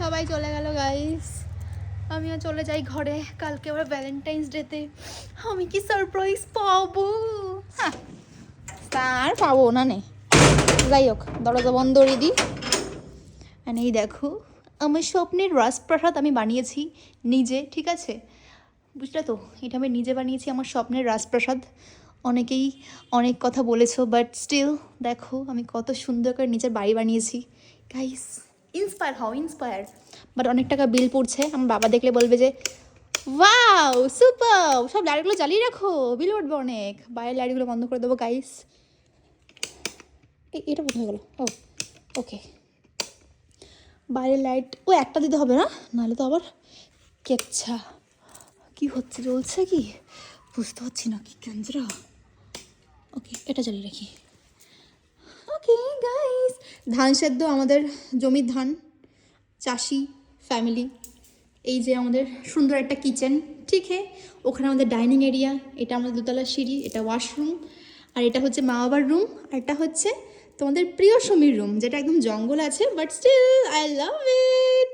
সবাই চলে গেল গাইস, আমিও চলে যাই ঘরে। কালকে আবার ভ্যালেন্টাইন্স ডেতে আমি কি সারপ্রাইজ পাবো? হ্যাঁ, তার পাবো না নে। যাই হোক, দরজা বন্ধ করে দিই। আর এই দেখো আমার স্বপ্নের রাজপ্রাসাদ আমি বানিয়েছি নিজে, ঠিক আছে? বুঝলে তো, এটা আমি নিজে বানিয়েছি, আমার স্বপ্নের রাজপ্রাসাদ। অনেকেই অনেক কথা বলেছো, বাট স্টিল দেখো আমি কত সুন্দর করে নিজের বাড়ি বানিয়েছি। গাইস ইন্সপায়ার হও, ইন্সপায়ার। বাট অনেক টাকা বিল পড়ছে, আমার বাবা দেখলে বলবে যে ওয়াও সুপার, সব লাইটগুলো জ্বালিয়ে রাখো, বিল উঠবে অনেক। বাইরের লাইটগুলো বন্ধ করে দেবো গাইস। এটা কোথায় গেলো? ও ওকে, বাইরের লাইট ও একটা দিতে হবে না, নাহলে তো আবার কেচ্ছা। কি হচ্ছে, চলছে কি বুঝতে পারছি না, কি ক্যান্সারা। ওকে, এটা জ্বালিয়ে রাখি। ওকে গাইস, ধান সেদ্ধ, আমাদের জমির ধান, চাষি ফ্যামিলি। এই যে আমাদের সুন্দর একটা কিচেন, ঠিক হ্যাঁ, ওখানে আমাদের ডাইনিং এরিয়া, এটা আমাদের দোতলার সিঁড়ি, এটা ওয়াশরুম, আর এটা হচ্ছে মা বাবার রুম, আর এটা হচ্ছে তোমাদের প্রিয় সমীর রুম, যেটা একদম জঙ্গল আছে, but still I love it.